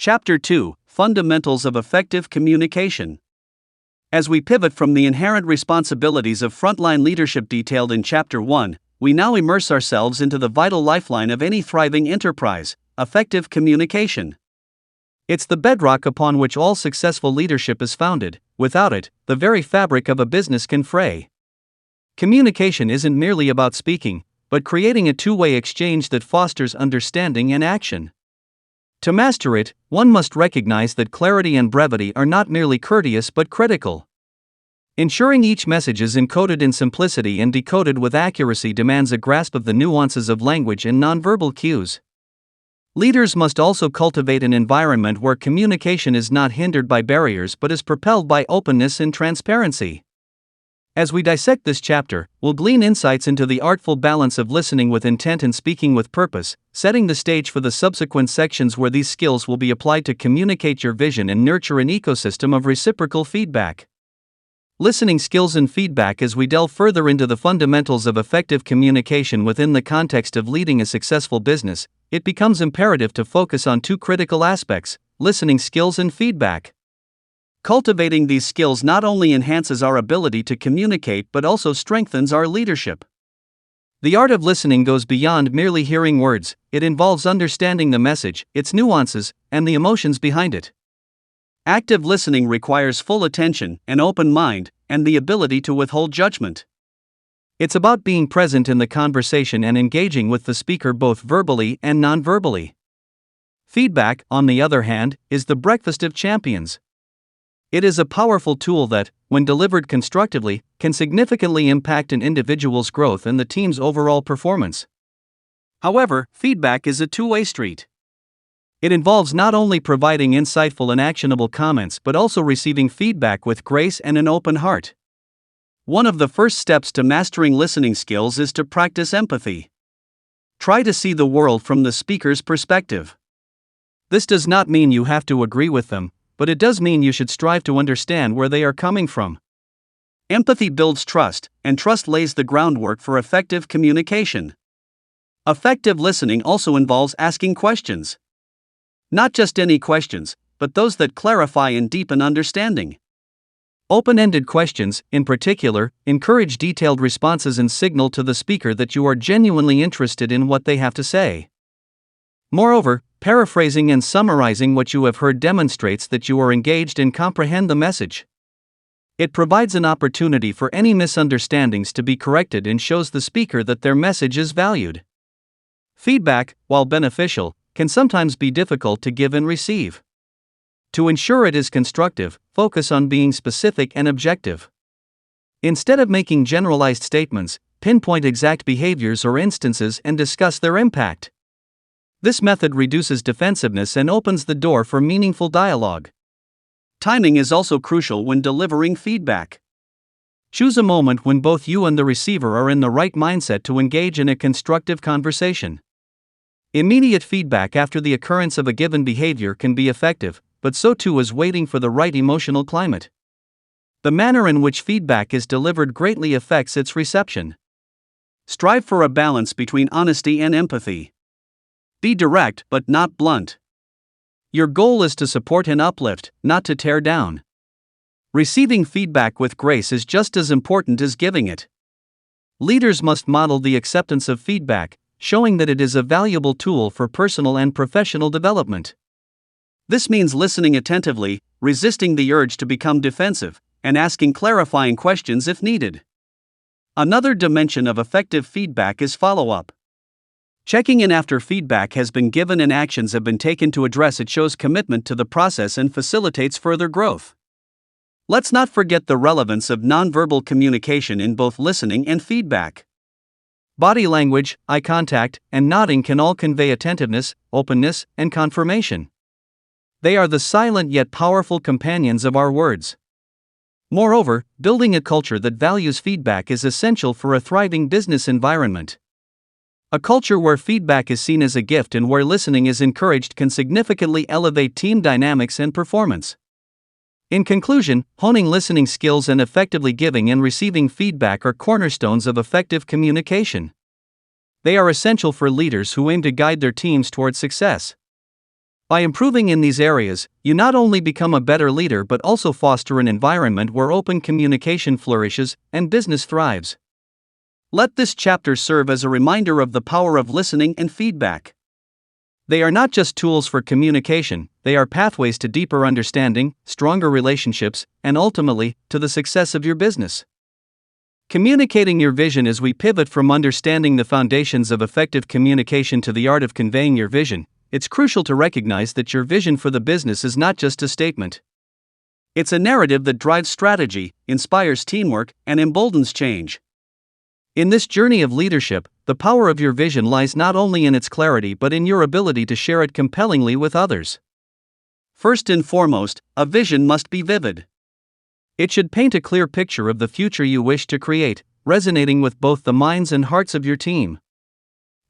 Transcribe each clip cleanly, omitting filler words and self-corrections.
Chapter 2: Fundamentals of Effective Communication. As we pivot from the inherent responsibilities of frontline leadership detailed in Chapter 1, we now immerse ourselves into the vital lifeline of any thriving enterprise: effective communication. It's the bedrock upon which all successful leadership is founded. Without it, the very fabric of a business can fray. Communication isn't merely about speaking, but creating a two-way exchange that fosters understanding and action. To master it, one must recognize that clarity and brevity are not merely courteous but critical. Ensuring each message is encoded in simplicity and decoded with accuracy demands a grasp of the nuances of language and nonverbal cues. Leaders must also cultivate an environment where communication is not hindered by barriers but is propelled by openness and transparency. As we dissect this chapter, we'll glean insights into the artful balance of listening with intent and speaking with purpose, setting the stage for the subsequent sections where these skills will be applied to communicate your vision and nurture an ecosystem of reciprocal feedback. Listening skills and feedback. As we delve further into the fundamentals of effective communication within the context of leading a successful business, it becomes imperative to focus on two critical aspects: listening skills and feedback. Cultivating these skills not only enhances our ability to communicate but also strengthens our leadership. The art of listening goes beyond merely hearing words. It involves understanding the message, its nuances, and the emotions behind it. Active listening requires full attention, an open mind, and the ability to withhold judgment. It's about being present in the conversation and engaging with the speaker both verbally and non-verbally. Feedback, on the other hand, is the breakfast of champions. It is a powerful tool that, when delivered constructively, can significantly impact an individual's growth and the team's overall performance. However, feedback is a two-way street. It involves not only providing insightful and actionable comments but also receiving feedback with grace and an open heart. One of the first steps to mastering listening skills is to practice empathy. Try to see the world from the speaker's perspective. This does not mean you have to agree with them, but it does mean you should strive to understand where they are coming from. Empathy builds trust, and trust lays the groundwork for effective communication. Effective listening also involves asking questions. Not just any questions, but those that clarify and deepen understanding. Open-ended questions, in particular, encourage detailed responses and signal to the speaker that you are genuinely interested in what they have to say. Moreover, paraphrasing and summarizing what you have heard demonstrates that you are engaged and comprehend the message. It provides an opportunity for any misunderstandings to be corrected and shows the speaker that their message is valued. Feedback, while beneficial, can sometimes be difficult to give and receive. To ensure it is constructive, focus on being specific and objective. Instead of making generalized statements, pinpoint exact behaviors or instances and discuss their impact. This method reduces defensiveness and opens the door for meaningful dialogue. Timing is also crucial when delivering feedback. Choose a moment when both you and the receiver are in the right mindset to engage in a constructive conversation. Immediate feedback after the occurrence of a given behavior can be effective, but so too is waiting for the right emotional climate. The manner in which feedback is delivered greatly affects its reception. Strive for a balance between honesty and empathy. Be direct but not blunt. Your goal is to support and uplift, not to tear down. Receiving feedback with grace is just as important as giving it. Leaders must model the acceptance of feedback, showing that it is a valuable tool for personal and professional development. This means listening attentively, resisting the urge to become defensive, and asking clarifying questions if needed. Another dimension of effective feedback is follow-up. Checking in after feedback has been given and actions have been taken to address it shows commitment to the process and facilitates further growth. Let's not forget the relevance of nonverbal communication in both listening and feedback. Body language, eye contact, and nodding can all convey attentiveness, openness, and confirmation. They are the silent yet powerful companions of our words. Moreover, building a culture that values feedback is essential for a thriving business environment. A culture where feedback is seen as a gift and where listening is encouraged can significantly elevate team dynamics and performance. In conclusion, honing listening skills and effectively giving and receiving feedback are cornerstones of effective communication. They are essential for leaders who aim to guide their teams towards success. By improving in these areas, you not only become a better leader but also foster an environment where open communication flourishes and business thrives. Let this chapter serve as a reminder of the power of listening and feedback. They are not just tools for communication, they are pathways to deeper understanding, stronger relationships, and ultimately, to the success of your business. Communicating your vision. As we pivot from understanding the foundations of effective communication to the art of conveying your vision, it's crucial to recognize that your vision for the business is not just a statement. It's a narrative that drives strategy, inspires teamwork, and emboldens change. In this journey of leadership, the power of your vision lies not only in its clarity but in your ability to share it compellingly with others. First and foremost, a vision must be vivid. It should paint a clear picture of the future you wish to create, resonating with both the minds and hearts of your team.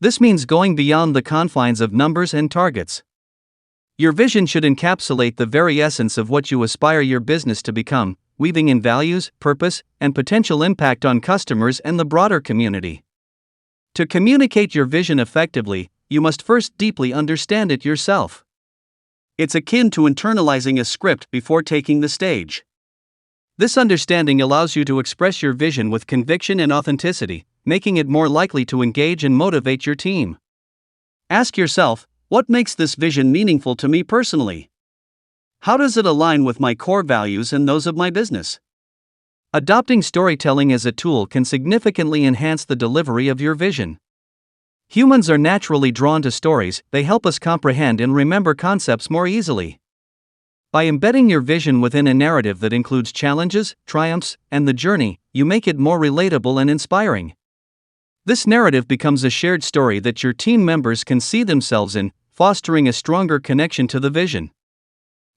This means going beyond the confines of numbers and targets. Your vision should encapsulate the very essence of what you aspire your business to become, weaving in values, purpose, and potential impact on customers and the broader community. To communicate your vision effectively, you must first deeply understand it yourself. It's akin to internalizing a script before taking the stage. This understanding allows you to express your vision with conviction and authenticity, making it more likely to engage and motivate your team. Ask yourself, what makes this vision meaningful to me personally? How does it align with my core values and those of my business? Adopting storytelling as a tool can significantly enhance the delivery of your vision. Humans are naturally drawn to stories. They help us comprehend and remember concepts more easily. By embedding your vision within a narrative that includes challenges, triumphs, and the journey, you make it more relatable and inspiring. This narrative becomes a shared story that your team members can see themselves in, fostering a stronger connection to the vision.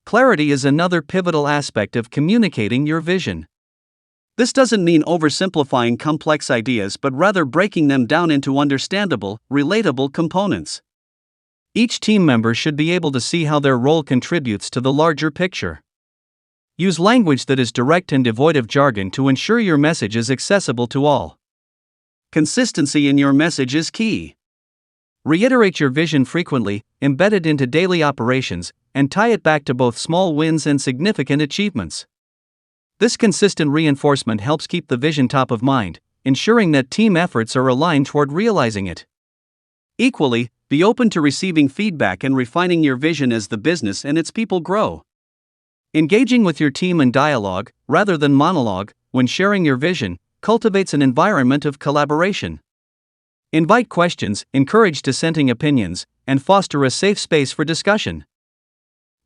Clarity is another pivotal aspect of communicating your vision. This doesn't mean oversimplifying complex ideas but rather breaking them down into understandable, relatable components. Each team member should be able to see how their role contributes to the larger picture. Use language that is direct and devoid of jargon to ensure your message is accessible to all. Consistency in your message is key. Reiterate your vision frequently, embed it into daily operations, and tie it back to both small wins and significant achievements. This consistent reinforcement helps keep the vision top of mind, ensuring that team efforts are aligned toward realizing it. Equally, be open to receiving feedback and refining your vision as the business and its people grow. Engaging with your team in dialogue, rather than monologue, when sharing your vision, cultivates an environment of collaboration. Invite questions, encourage dissenting opinions, and foster a safe space for discussion.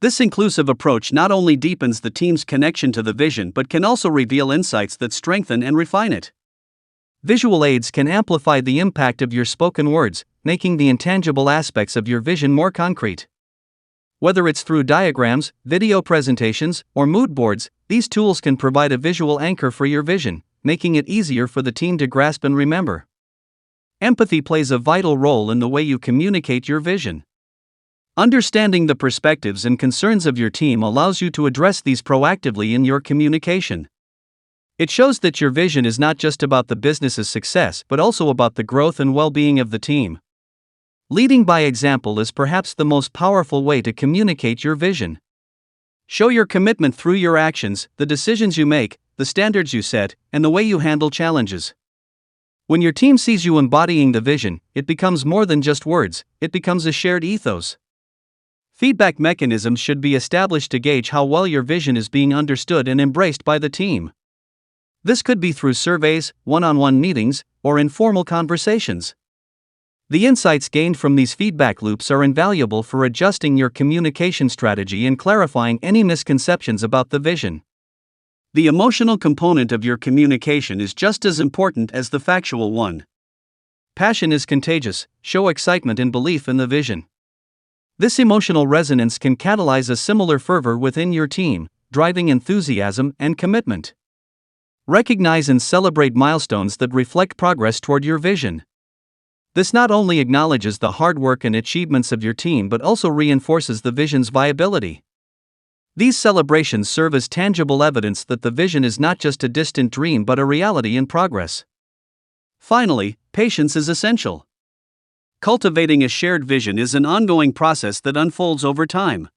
This inclusive approach not only deepens the team's connection to the vision but can also reveal insights that strengthen and refine it. Visual aids can amplify the impact of your spoken words, making the intangible aspects of your vision more concrete. Whether it's through diagrams, video presentations, or mood boards, these tools can provide a visual anchor for your vision, making it easier for the team to grasp and remember. Empathy plays a vital role in the way you communicate your vision. Understanding the perspectives and concerns of your team allows you to address these proactively in your communication. It shows that your vision is not just about the business's success but also about the growth and well-being of the team. Leading by example is perhaps the most powerful way to communicate your vision. Show your commitment through your actions, the decisions you make, the standards you set, and the way you handle challenges. When your team sees you embodying the vision, it becomes more than just words, it becomes a shared ethos. Feedback mechanisms should be established to gauge how well your vision is being understood and embraced by the team. This could be through surveys, one-on-one meetings, or informal conversations. The insights gained from these feedback loops are invaluable for adjusting your communication strategy and clarifying any misconceptions about the vision. The emotional component of your communication is just as important as the factual one. Passion is contagious. Show excitement and belief in the vision. This emotional resonance can catalyze a similar fervor within your team, driving enthusiasm and commitment. Recognize and celebrate milestones that reflect progress toward your vision. This not only acknowledges the hard work and achievements of your team but also reinforces the vision's viability. These celebrations serve as tangible evidence that the vision is not just a distant dream but a reality in progress. Finally, patience is essential. Cultivating a shared vision is an ongoing process that unfolds over time.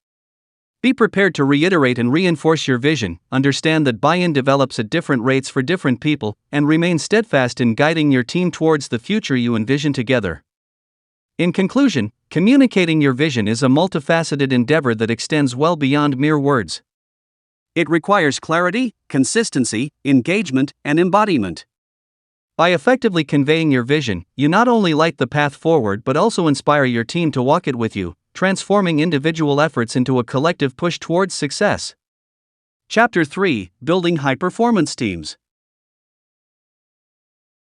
Be prepared to reiterate and reinforce your vision, understand that buy-in develops at different rates for different people, and remain steadfast in guiding your team towards the future you envision together. In conclusion, communicating your vision is a multifaceted endeavor that extends well beyond mere words. It requires clarity, consistency, engagement, and embodiment. By effectively conveying your vision, you not only light the path forward but also inspire your team to walk it with you, transforming individual efforts into a collective push towards success. Chapter 3: Building High-Performance Teams.